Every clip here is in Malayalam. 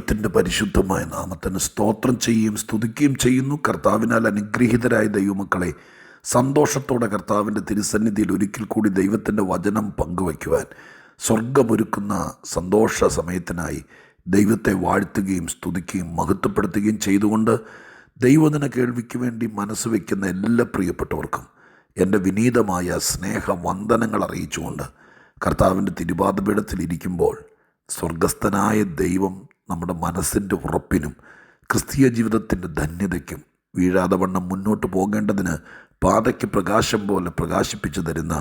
ദൈവത്തിൻ്റെ പരിശുദ്ധമായ നാമത്തിന് സ്തോത്രം ചെയ്യുകയും സ്തുതിക്കുകയും ചെയ്യുന്നു. കർത്താവിനാൽ അനുഗ്രഹീതരായ ദൈവമക്കളെ, സന്തോഷത്തോടെ കർത്താവിൻ്റെ തിരുസന്നിധിയിൽ ഒരിക്കൽ കൂടി ദൈവത്തിൻ്റെ വചനം പങ്കുവയ്ക്കുവാൻ സ്വർഗമൊരുക്കുന്ന സന്തോഷ സമയത്തിനായി ദൈവത്തെ വാഴ്ത്തുകയും സ്തുതിക്കുകയും മഹത്വപ്പെടുത്തുകയും ചെയ്തുകൊണ്ട് ദൈവദിന കേൾവിക്ക് വേണ്ടി മനസ്സ് വയ്ക്കുന്ന എല്ലാ പ്രിയപ്പെട്ടവർക്കും എൻ്റെ വിനീതമായ സ്നേഹവന്ദനങ്ങൾ അറിയിച്ചുകൊണ്ട് കർത്താവിൻ്റെ തിരുപാദപീഠത്തിലിരിക്കുമ്പോൾ സ്വർഗസ്ഥനായ ദൈവം നമ്മുടെ മനസ്സിൻ്റെ ഉറപ്പിനും ക്രിസ്തീയ ജീവിതത്തിൻ്റെ ധന്യതയ്ക്കും വീഴാതെ വണ്ണം മുന്നോട്ട് പോകേണ്ടതിന് പാതയ്ക്ക് പ്രകാശം പോലെ പ്രകാശിപ്പിച്ചു തരുന്ന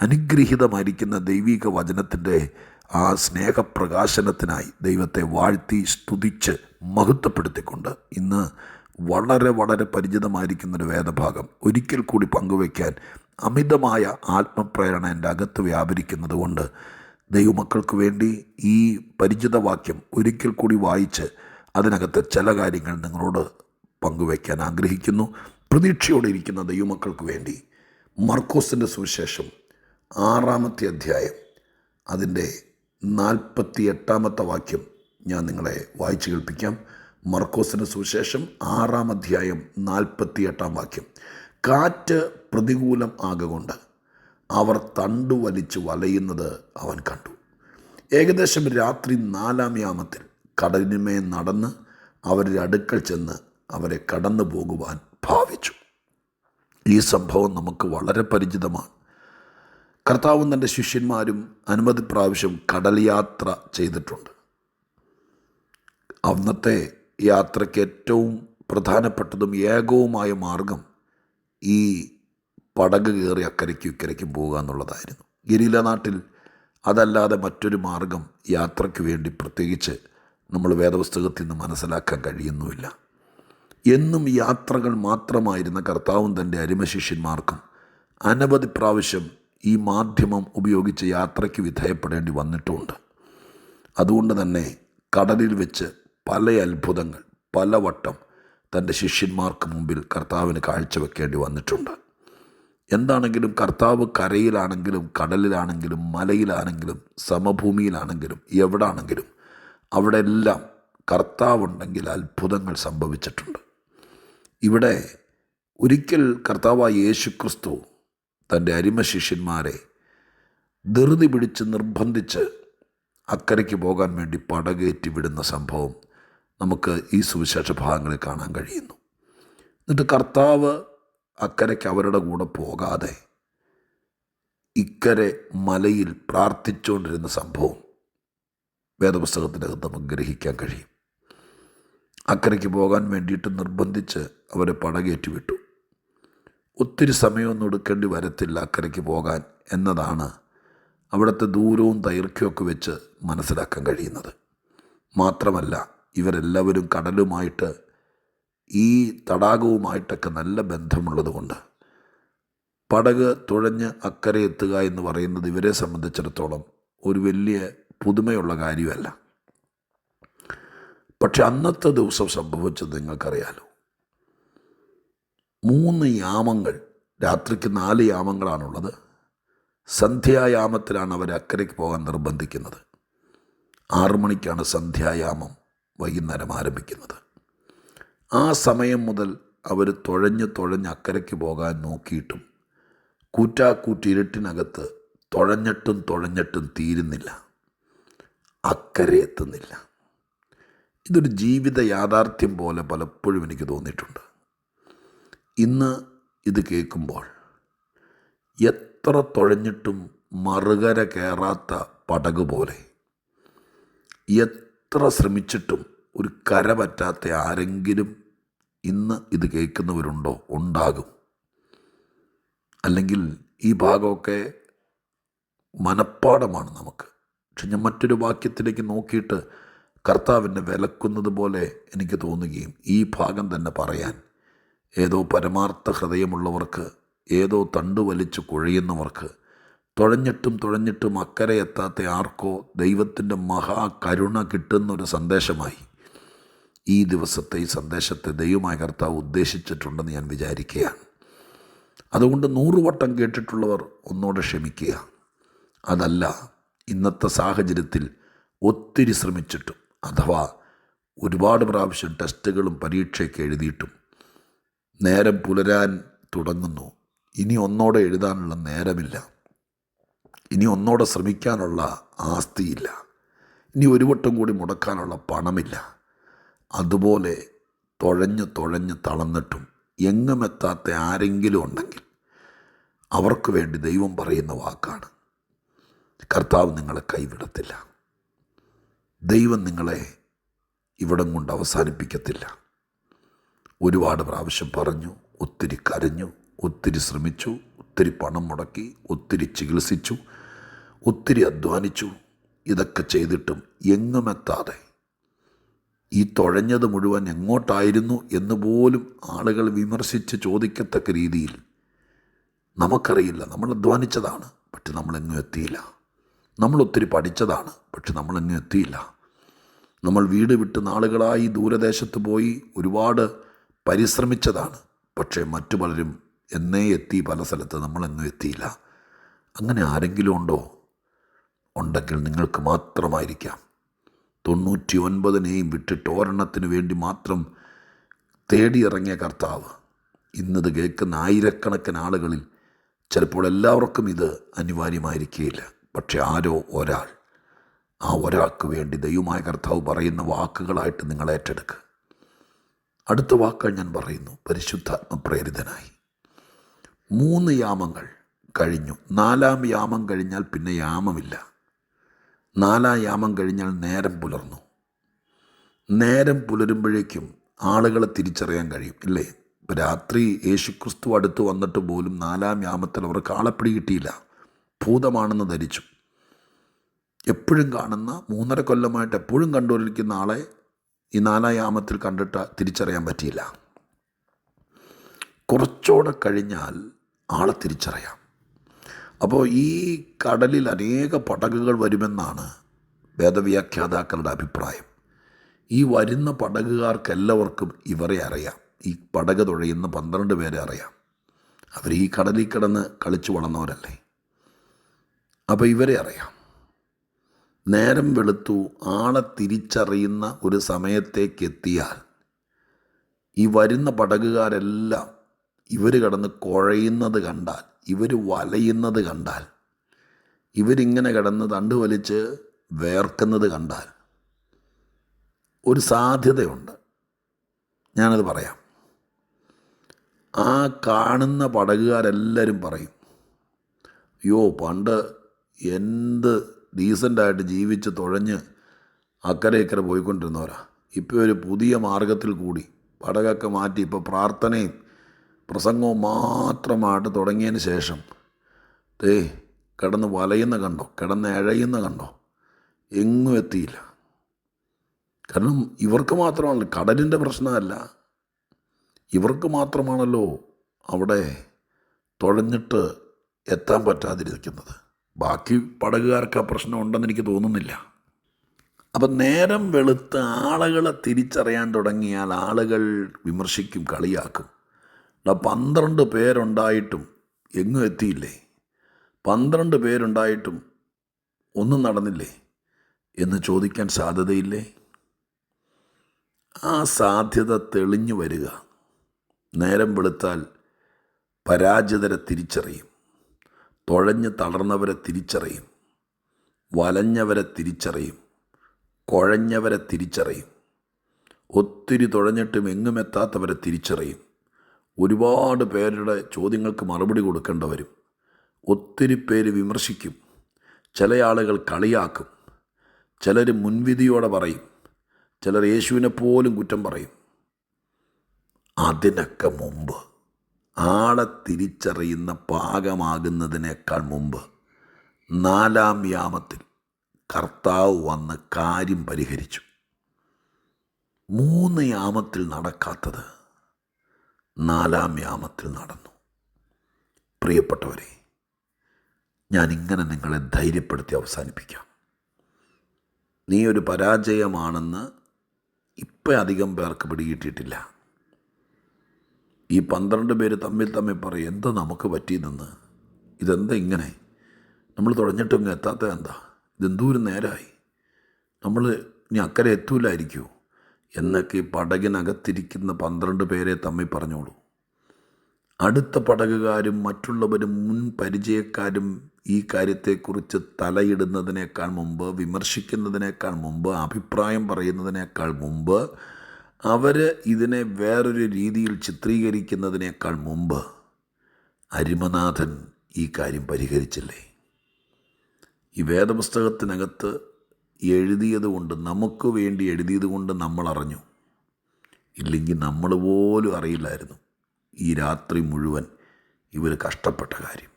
അനുഗ്രഹീതമായിരിക്കുന്ന ദൈവിക വചനത്തിൻ്റെ ആ സ്നേഹപ്രകാശനത്തിനായി ദൈവത്തെ വാഴ്ത്തി സ്തുതിച്ച് മഹത്വപ്പെടുത്തിക്കൊണ്ട് ഇന്ന് വളരെ വളരെ പരിചിതമായിരിക്കുന്നൊരു വേദഭാഗം ഒരിക്കൽ കൂടി പങ്കുവയ്ക്കാൻ അമിതമായ ആത്മപ്രേരണ എൻ്റെ അകത്ത് വ്യാപരിക്കുന്നത് കൊണ്ട് ദൈവമക്കൾക്ക് വേണ്ടി ഈ പരിചിതവാക്യം ഒരിക്കൽ കൂടി വായിച്ച് അതിനകത്ത് ചില കാര്യങ്ങൾ നിങ്ങളോട് പങ്കുവയ്ക്കാൻ ആഗ്രഹിക്കുന്നു. പ്രതീക്ഷയോടെ ഇരിക്കുന്ന ദൈവമക്കൾക്ക് വേണ്ടി മർക്കോസിൻ്റെ സുവിശേഷം 6-ാമത്തെ അധ്യായം അതിൻ്റെ 48-ാമത്തെ വാക്യം ഞാൻ നിങ്ങളെ വായിച്ചു കേൾപ്പിക്കാം. മർക്കോസിൻ്റെ സുവിശേഷം 6-ാം അധ്യായം 48-ാം വാക്യം. കാറ്റ് പ്രതികൂലം ആകൊണ്ട് അവർ തണ്ടു വലിച്ച് വലയുന്നത് അവൻ കണ്ടു. ഏകദേശം രാത്രി 4-ാം യാമത്തിൽ കടലിന്മേ നടന്ന് അവരുടെ അടുക്കൽ ചെന്ന് അവരെ കടന്നു പോകുവാൻ ഭാവിച്ചു. ഈ സംഭവം നമുക്ക് വളരെ പരിചിതമാണ്. കർത്താവും തൻ്റെ ശിഷ്യന്മാരും അനവധി പ്രാവശ്യം കടൽ യാത്ര ചെയ്തിട്ടുണ്ട്. അന്നത്തെ യാത്രയ്ക്ക് ഏറ്റവും പ്രധാനപ്പെട്ടതും ഏകവുമായ മാർഗം ഈ പടക് കയറി അക്കരയ്ക്കും ഇക്കരയ്ക്കും പോകുക എന്നുള്ളതായിരുന്നു. ഗലീല നാട്ടിൽ അതല്ലാതെ മറ്റൊരു മാർഗം യാത്രയ്ക്ക് വേണ്ടി പ്രത്യേകിച്ച് നമ്മൾ വേദപുസ്തകത്തിൽ നിന്ന് മനസ്സിലാക്കാൻ കഴിയുന്നുമില്ല. എന്നും യാത്രകൾ മാത്രമായിരുന്ന കർത്താവും തൻ്റെ അരിമശിഷ്യന്മാർക്കും അനവധി പ്രാവശ്യം ഈ മാധ്യമം ഉപയോഗിച്ച് യാത്രയ്ക്ക് വിധേയപ്പെടേണ്ടി വന്നിട്ടുമുണ്ട്. അതുകൊണ്ട് തന്നെ കടലിൽ വെച്ച് പല അത്ഭുതങ്ങൾ പലവട്ടം തൻ്റെ ശിഷ്യന്മാർക്ക് മുമ്പിൽ കർത്താവിന് കാഴ്ചവെക്കേണ്ടി വന്നിട്ടുണ്ട്. എന്താണെങ്കിലും കർത്താവ് കരയിലാണെങ്കിലും കടലിലാണെങ്കിലും മലയിലാണെങ്കിലും സമഭൂമിയിലാണെങ്കിലും എവിടാണെങ്കിലും അവിടെ എല്ലാം കർത്താവുണ്ടെങ്കിൽ അത്ഭുതങ്ങൾ സംഭവിച്ചിട്ടുണ്ട്. ഇവിടെ ഒരിക്കൽ കർത്താവായ യേശുക്രിസ്തു തൻ്റെ അരിമശിഷ്യന്മാരെ ധൃതി പിടിച്ച് നിർബന്ധിച്ച് അക്കരയ്ക്ക് പോകാൻ വേണ്ടി പടകേറ്റി വിടുന്ന സംഭവം നമുക്ക് ഈ സുവിശേഷ ഭാഗങ്ങളിൽ കാണാൻ കഴിയുന്നു. എന്നിട്ട് കർത്താവ് അക്കരയ്ക്ക് അവരുടെ കൂടെ പോകാതെ ഇക്കരെ മലയിൽ പ്രാർത്ഥിച്ചുകൊണ്ടിരുന്ന സംഭവം വേദപുസ്തകത്തിനകത്ത് നമുക്ക് ഗ്രഹിക്കാൻ കഴിയും. അക്കരയ്ക്ക് പോകാൻ വേണ്ടിയിട്ട് നിർബന്ധിച്ച് അവരെ പടകേറ്റി വിട്ടു. ഒത്തിരി സമയമൊന്നും എടുക്കേണ്ടി വരത്തില്ല അക്കരയ്ക്ക് പോകാൻ എന്നതാണ് അവിടുത്തെ ദൂരവും ദൈർഘ്യമൊക്കെ വെച്ച് മനസ്സിലാക്കാൻ കഴിയുന്നത്. മാത്രമല്ല ഇവരെല്ലാവരും കടലുമായിട്ട് ഈ തടാകവുമായിട്ടൊക്കെ നല്ല ബന്ധമുള്ളത് കൊണ്ട് പടക് തുഴഞ്ഞ് അക്കരെ എത്തുക എന്ന് പറയുന്നത് ഇവരെ സംബന്ധിച്ചിടത്തോളം ഒരു വലിയ പുതുമയുള്ള കാര്യമല്ല. പക്ഷെ അന്നത്തെ ദിവസം സംഭവിച്ചത് നിങ്ങൾക്കറിയാലോ. 3 യാമങ്ങൾ, രാത്രിക്ക് 4 യാമങ്ങളാണുള്ളത്. സന്ധ്യായാമത്തിലാണ് അവർ അക്കരയ്ക്ക് പോകാൻ നിർബന്ധിക്കുന്നത്. 6 മണിക്കാണ് സന്ധ്യായാമം വൈകുന്നേരം ആരംഭിക്കുന്നത്. ആ സമയം മുതൽ അവർ തുഴഞ്ഞ് അക്കരയ്ക്ക് പോകാൻ നോക്കിയിട്ടും കൂറ്റാക്കൂറ്റിരുട്ടിനകത്ത് തുഴഞ്ഞിട്ടും തീരുന്നില്ല, അക്കരെ എത്തുന്നില്ല. ഇതൊരു ജീവിത യാഥാർത്ഥ്യം പോലെ പലപ്പോഴും എനിക്ക് തോന്നിയിട്ടുണ്ട്. ഇന്ന് ഇത് കേൾക്കുമ്പോൾ എത്ര തുഴഞ്ഞിട്ടും മറുകര കയറാത്ത പടക് പോലെ, എത്ര ശ്രമിച്ചിട്ടും ഒരു കര പറ്റാത്ത ആരെങ്കിലും ഇന്ന് ഇത് കേൾക്കുന്നവരുണ്ടോ? ഉണ്ടാകും. അല്ലെങ്കിൽ ഈ ഭാഗമൊക്കെ മനപ്പാടമാണ് നമുക്ക്. പക്ഷെ ഞാൻ മറ്റൊരു വാക്യത്തിലേക്ക് നോക്കിയിട്ട് കർത്താവിനെ വിലക്കുന്നത് പോലെ എനിക്ക് തോന്നുകയും ഈ ഭാഗം തന്നെ പറയാൻ ഏതോ പരമാർത്ഥ ഹൃദയമുള്ളവർക്ക്, ഏതോ തണ്ടു വലിച്ച് കുഴയുന്നവർക്ക്, തുഴഞ്ഞിട്ടും അക്കരെ എത്താത്ത ആർക്കോ ദൈവത്തിൻ്റെ മഹാകരുണ കിട്ടുന്നൊരു സന്ദേശമായി ഈ ദിവസത്തെ ഈ സന്ദേശത്തെ ദൈവമായ കർത്താവ് ഉദ്ദേശിച്ചിട്ടുണ്ടെന്ന് ഞാൻ വിചാരിക്കുകയാണ്. അതുകൊണ്ട് 100 വട്ടം കേട്ടിട്ടുള്ളവർ ഒന്നോടെ ക്ഷമിക്കുക. അതല്ല, ഇന്നത്തെ സാഹചര്യത്തിൽ ഒത്തിരി ശ്രമിച്ചിട്ടും അഥവാ ഒരുപാട് പ്രാവശ്യം ടെസ്റ്റുകളും പരീക്ഷയൊക്കെ എഴുതിയിട്ടും നേരം പുലരാൻ തുടങ്ങുന്നു. ഇനി ഒന്നോടെ എഴുതാനുള്ള നേരമില്ല, ഇനി ഒന്നോടെ ശ്രമിക്കാനുള്ള ആസ്തിയില്ല, ഇനി ഒരു വട്ടം കൂടി മുടക്കാനുള്ള പണമില്ല. അതുപോലെ തുഴഞ്ഞ് തളർന്നിട്ടും എങ്ങുമെത്താത്ത ആരെങ്കിലും ഉണ്ടെങ്കിൽ അവർക്ക് വേണ്ടി ദൈവം പറയുന്ന വാക്കാണ്, കർത്താവ് നിങ്ങളെ കൈവിടത്തില്ല. ദൈവം നിങ്ങളെ ഇവിടം കൊണ്ട് അവസാനിപ്പിക്കത്തില്ല. ഒരുപാട് പ്രാവശ്യം പറഞ്ഞു, ഒത്തിരി കരഞ്ഞു, ഒത്തിരി ശ്രമിച്ചു, ഒത്തിരി പണം മുടക്കി, ഒത്തിരി ചികിത്സിച്ചു, ഒത്തിരി അധ്വാനിച്ചു. ഇതൊക്കെ ചെയ്തിട്ടും എങ്ങുമെത്താതെ ഈ തുഴഞ്ഞത് മുഴുവൻ എങ്ങോട്ടായിരുന്നു എന്ന് പോലും ആളുകൾ വിമർശിച്ച് ചോദിക്കത്തക്ക രീതിയിൽ നമുക്കറിയില്ല. നമ്മൾ അധ്വാനിച്ചതാണ്, പക്ഷെ നമ്മളെങ്ങും എത്തിയില്ല. നമ്മൾ ഒത്തിരി പഠിച്ചതാണ്, പക്ഷെ നമ്മളെങ്ങും എത്തിയില്ല. നമ്മൾ വീട് വിട്ട് നാളുകളായി ദൂരദേശത്ത് പോയി ഒരുപാട് പരിശ്രമിച്ചതാണ്, പക്ഷേ മറ്റു പലരും എന്നേ എത്തി പല സ്ഥലത്ത്, നമ്മളെങ്ങും എത്തിയില്ല. അങ്ങനെ ആരെങ്കിലും ഉണ്ടോ? ഉണ്ടെങ്കിൽ നിങ്ങൾക്ക് മാത്രമായിരിക്കാം. 99നെയും വിട്ടിട്ട് ഒരെണ്ണത്തിന് വേണ്ടി മാത്രം തേടിയിറങ്ങിയ കർത്താവ് ഇന്നത് കേൾക്കുന്ന ആയിരക്കണക്കിന് ആളുകളിൽ ചിലപ്പോൾ എല്ലാവർക്കും ഇത് അനിവാര്യമായിരിക്കുകയില്ല. പക്ഷെ ആരോ ഒരാൾ, ആ ഒരാൾക്ക് വേണ്ടി ദൈവമായ കർത്താവ് പറയുന്ന വാക്കുകളായിട്ട് നിങ്ങൾ ഏറ്റെടുക്കുക. അടുത്ത വാക്കുകൾ ഞാൻ പറയുന്നു, പരിശുദ്ധാത്മപ്രേരിതനായി. 3 യാമങ്ങൾ കഴിഞ്ഞു. 4-ാം യാമം കഴിഞ്ഞാൽ പിന്നെ യാമമില്ല. 4-ാം യാമം കഴിഞ്ഞാൽ നേരം പുലർന്നു. നേരം പുലരുമ്പോഴേക്കും ആളുകളെ തിരിച്ചറിയാൻ കഴിയും, ഇല്ലേ? ഇപ്പോൾ രാത്രി യേശുക്രിസ്തു അടുത്ത് വന്നിട്ട് പോലും 4-ാം യാമത്തിൽ അവർക്ക് ആളെ പിടികിട്ടിയില്ല. ഭൂതമാണെന്ന് ധരിച്ചു. എപ്പോഴും കാണുന്ന 3.5 കൊല്ലമായിട്ട് എപ്പോഴും കണ്ടുകൊണ്ടിരിക്കുന്ന ആളെ ഈ 4-ാം യാമത്തിൽ കണ്ടിട്ട് തിരിച്ചറിയാൻ പറ്റിയില്ല. കുറച്ചുകൂടെ കഴിഞ്ഞാൽ ആളെ തിരിച്ചറിയാം. അപ്പോൾ ഈ കടലിൽ അനേക പടകുകൾ വരുമെന്നാണ് വേദവ്യാഖ്യാതാക്കളുടെ അഭിപ്രായം. ഈ വരുന്ന പടകുകാർക്കെല്ലാവർക്കും ഇവരെ അറിയാം. ഈ പടക് തുഴയുന്ന 12 പേരെ അറിയാം. അവർ ഈ കടലിൽ കിടന്ന് കളിച്ചു വളർന്നവരല്ലേ. അപ്പോൾ ഇവരെ അറിയാം. നേരം വെളുത്തു, ആളെ തിരിച്ചറിയുന്ന ഒരു സമയത്തേക്ക് എത്തിയാൽ ഈ വരുന്ന പടകുകാരെല്ലാം ഇവർ കിടന്ന് കുഴയുന്നത് കണ്ടാൽ, ഇവർ വലയുന്നത് കണ്ടാൽ, ഇവരിങ്ങനെ കിടന്ന് തണ്ട് വലിച്ച് വേർക്കുന്നത് കണ്ടാൽ ഒരു സാധ്യതയുണ്ട്. ഞാനത് പറയാം. ആ കാണുന്ന പടകുകാരെല്ലാവരും പറയും, അയ്യോ പണ്ട് എന്ത് ഡീസൻ്റായിട്ട് ജീവിച്ച് തുഴഞ്ഞ് അക്കരെ ഇക്കരെ പോയിക്കൊണ്ടിരുന്നവരാ. ഇപ്പോൾ ഒരു പുതിയ മാർഗത്തിൽ കൂടി പടകൊക്കെ മാറ്റി ഇപ്പോൾ പ്രാർത്ഥനയും പ്രസംഗവും മാത്രമായിട്ട് തുടങ്ങിയതിന് ശേഷം കിടന്ന് വലയുന്ന കണ്ടോ, കിടന്ന് ഇഴയുന്ന കണ്ടോ, എങ്ങും എത്തിയില്ല. കാരണം ഇവർക്ക് മാത്രമാണല്ലോ, കടലിൻ്റെ പ്രശ്നമല്ല, ഇവർക്ക് മാത്രമാണല്ലോ അവിടെ തുഴഞ്ഞിട്ട് എത്താൻ പറ്റാതിരിക്കുന്നത്. ബാക്കി പടകുകാർക്ക് ആ പ്രശ്നം ഉണ്ടെന്ന് എനിക്ക് തോന്നുന്നില്ല. അപ്പം നേരം വെളുത്ത് ആളുകളെ തിരിച്ചറിയാൻ തുടങ്ങിയാൽ ആളുകൾ വിമർശിക്കും, കളിയാക്കും. 12 പേരുണ്ടായിട്ടും എങ്ങും എത്തിയില്ലേ, 12 പേരുണ്ടായിട്ടും ഒന്നും നടന്നില്ലേ എന്ന് ചോദിക്കാൻ സാധ്യതയില്ലേ? ആ സാധ്യത തെളിഞ്ഞു വരിക. നേരം വെളുത്താൽ പരാജിതരെ തിരിച്ചറിയും, തുഴഞ്ഞ് തളർന്നവരെ തിരിച്ചറിയും, വലഞ്ഞവരെ തിരിച്ചറിയും, കുഴഞ്ഞവരെ തിരിച്ചറിയും, ഒത്തിരി തുഴഞ്ഞിട്ടും എങ്ങുമെത്താത്തവരെ തിരിച്ചറിയും. ഒരുപാട് പേരുടെ ചോദ്യങ്ങൾക്ക് മറുപടി കൊടുക്കേണ്ടി വരും. ഒത്തിരി പേര് വിമർശിക്കും, ചില ആളുകൾ കളിയാക്കും, ചിലർ മുൻവിധിയോടെ പറയും, ചിലർ യേശുവിനെ പോലും കുറ്റം പറയും. അതിനൊക്കെ മുമ്പ്, ആളെ തിരിച്ചറിയുന്ന പാകമാകുന്നതിനേക്കാൾ മുമ്പ് 4-ാം യാമത്തിൽ കർത്താവ് വന്ന് കാര്യം പരിഹരിച്ചു. 3 യാമത്തിൽ നടക്കാത്തത് 4-ാം യാമത്തിൽ നടന്നു. പ്രിയപ്പെട്ടവരെ, ഞാനിങ്ങനെ നിങ്ങളെ ധൈര്യപ്പെടുത്തി അവസാനിപ്പിക്കാം. നീ ഒരു പരാജയമാണെന്ന് ഇപ്പം അധികം പേർക്ക് പിടികിട്ടിയിട്ടില്ല. ഈ 12 പേര് തമ്മിൽ പറയും, എന്താ നമുക്ക് പറ്റിയതെന്ന്, ഇതെന്താ ഇങ്ങനെ, നമ്മൾ തുഴഞ്ഞിട്ടൊന്നും എത്താത്ത എന്താ, ഇതെന്തോരം നേരമായി, നമ്മൾ ഇനി അക്കരെ എത്തൂലായിരിക്കുമോ, എന്നൊക്കെ ഈ പടകിനകത്തിരിക്കുന്ന 12 പേരെ തമ്മിൽ പറഞ്ഞോളൂ. അടുത്ത പടകുകാരും മറ്റുള്ളവരും മുൻ പരിചയക്കാരും ഈ കാര്യത്തെക്കുറിച്ച് തലയിടുന്നതിനേക്കാൾ മുമ്പ്, വിമർശിക്കുന്നതിനേക്കാൾ മുമ്പ്, അഭിപ്രായം പറയുന്നതിനേക്കാൾ മുമ്പ്, അവർ ഇതിനെ വേറൊരു രീതിയിൽ ചിത്രീകരിക്കുന്നതിനേക്കാൾ മുമ്പ് അരിമനാഥൻ ഈ കാര്യം പരിഹരിച്ചില്ലേ? ഈ വേദപുസ്തകത്തിനകത്ത് എഴുതിയത് കൊണ്ട്, നമുക്ക് വേണ്ടി എഴുതിയത് കൊണ്ട് നമ്മൾ അറിഞ്ഞു. ഇല്ലെങ്കിൽ നമ്മൾ പോലും അറിയില്ലായിരുന്നു ഈ രാത്രി മുഴുവൻ ഇവർ കഷ്ടപ്പെട്ട കാര്യം.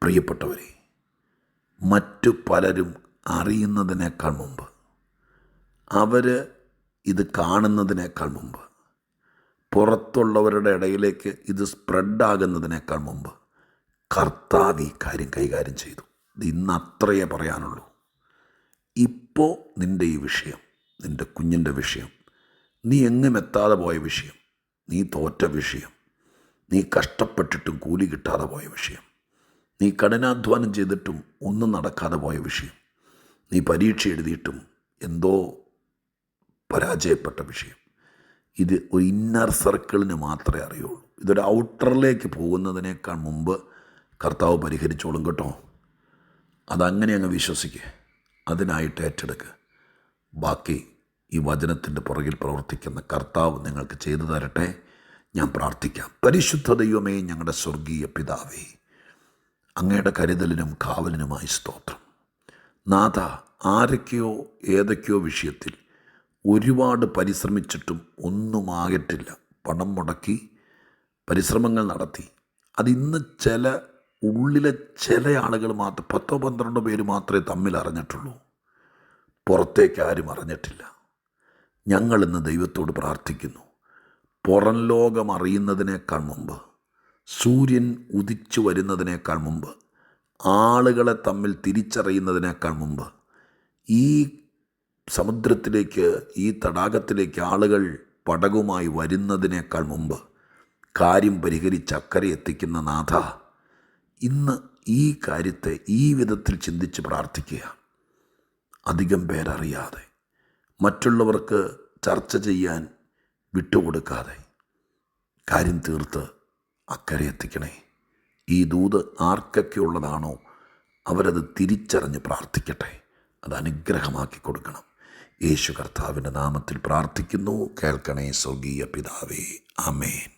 പ്രിയപ്പെട്ടവരെ, മറ്റു പലരും അറിയുന്നതിനേക്കാൾ മുമ്പ്, അവർ ഇത് കാണുന്നതിനേക്കാൾ മുമ്പ്, പുറത്തുള്ളവരുടെ ഇടയിലേക്ക് ഇത് സ്പ്രെഡാകുന്നതിനേക്കാൾ മുമ്പ് കർത്താവ് ഈ കാര്യം കൈകാര്യം ചെയ്തു. ഇത് ഇന്ന് അത്രയേ പറയാനുള്ളൂ. ഇപ്പോൾ നിൻ്റെ ഈ വിഷയം, നിൻ്റെ കുഞ്ഞിൻ്റെ വിഷയം, നീ എങ്ങും എത്താതെ പോയ വിഷയം, നീ തോറ്റ വിഷയം, നീ കഷ്ടപ്പെട്ടിട്ടും കൂലി കിട്ടാതെ പോയ വിഷയം, നീ കഠിനാധ്വാനം ചെയ്തിട്ടും ഒന്നും നടക്കാതെ പോയ വിഷയം, നീ പരീക്ഷ എഴുതിയിട്ടും എന്തോ പരാജയപ്പെട്ട വിഷയം, ഇത് ഒരു ഇന്നർ സർക്കിളിന് മാത്രമേ അറിയുള്ളൂ. ഇതൊരു ഔട്ടറിലേക്ക് പോകുന്നതിനേക്കാൾ മുമ്പ് കർത്താവ് പരിഹരിച്ചോളും കേട്ടോ. അതങ്ങനെ അങ്ങ് വിശ്വസിക്കുക, അതിനായിട്ട് ഏറ്റെടുക്കുക. ബാക്കി ഈ വചനത്തിൻ്റെ പുറകിൽ പ്രവർത്തിക്കുന്ന കർത്താവ് നിങ്ങൾക്ക് ചെയ്തു തരട്ടെ. ഞാൻ പ്രാർത്ഥിക്കാം. പരിശുദ്ധ ദൈവമേ, ഞങ്ങളുടെ സ്വർഗീയ പിതാവേ, അങ്ങയുടെ കരുതലിനും കാവലിനുമായി സ്തോത്രം. നാഥ, ആരൊക്കെയോ ഏതൊക്കെയോ വിഷയത്തിൽ ഒരുപാട് പരിശ്രമിച്ചിട്ടും ഒന്നുമാകട്ടില്ല. പണം മുടക്കി പരിശ്രമങ്ങൾ നടത്തി. അതിന്ന് ഉള്ളിലെ ചില ആളുകൾ മാത്രം, 10-12 പേര് മാത്രമേ തമ്മിൽ അറിഞ്ഞിട്ടുള്ളൂ. പുറത്തേക്ക് ആരും അറിഞ്ഞിട്ടില്ല. ഞങ്ങളിന്ന് ദൈവത്തോട് പ്രാർത്ഥിക്കുന്നു. പുറം ലോകം അറിയുന്നതിനേക്കാൾ മുമ്പ്, സൂര്യൻ ഉദിച്ചു വരുന്നതിനേക്കാൾ മുമ്പ്, ആളുകളെ തമ്മിൽ തിരിച്ചറിയുന്നതിനേക്കാൾ മുമ്പ്, ഈ സമുദ്രത്തിലേക്ക്, ഈ തടാകത്തിലേക്ക് ആളുകൾ പടകുമായി വരുന്നതിനേക്കാൾ മുമ്പ് കാര്യം പരിഹരിച്ച് അക്കരെ എത്തിക്കുന്ന നാഥ, ഇന്ന് ഈ കാര്യത്തെ ഈ വിധത്തിൽ ചിന്തിച്ച് പ്രാർത്ഥിക്കുക. അധികം പേരറിയാതെ, മറ്റുള്ളവർക്ക് ചർച്ച ചെയ്യാൻ വിട്ടുകൊടുക്കാതെ കാര്യം തീർത്ത് അക്കരെ എത്തിക്കണേ. ഈ ദൂത് ആർക്കൊക്കെ ഉള്ളതാണോ അവരത് തിരിച്ചറിഞ്ഞ് പ്രാർത്ഥിക്കട്ടെ. അത് അനുഗ്രഹമാക്കി കൊടുക്കണം. യേശു കർത്താവിൻ്റെ നാമത്തിൽ പ്രാർത്ഥിക്കുന്നു. കേൾക്കണേ സ്വർഗീയ പിതാവേ. ആമേൻ.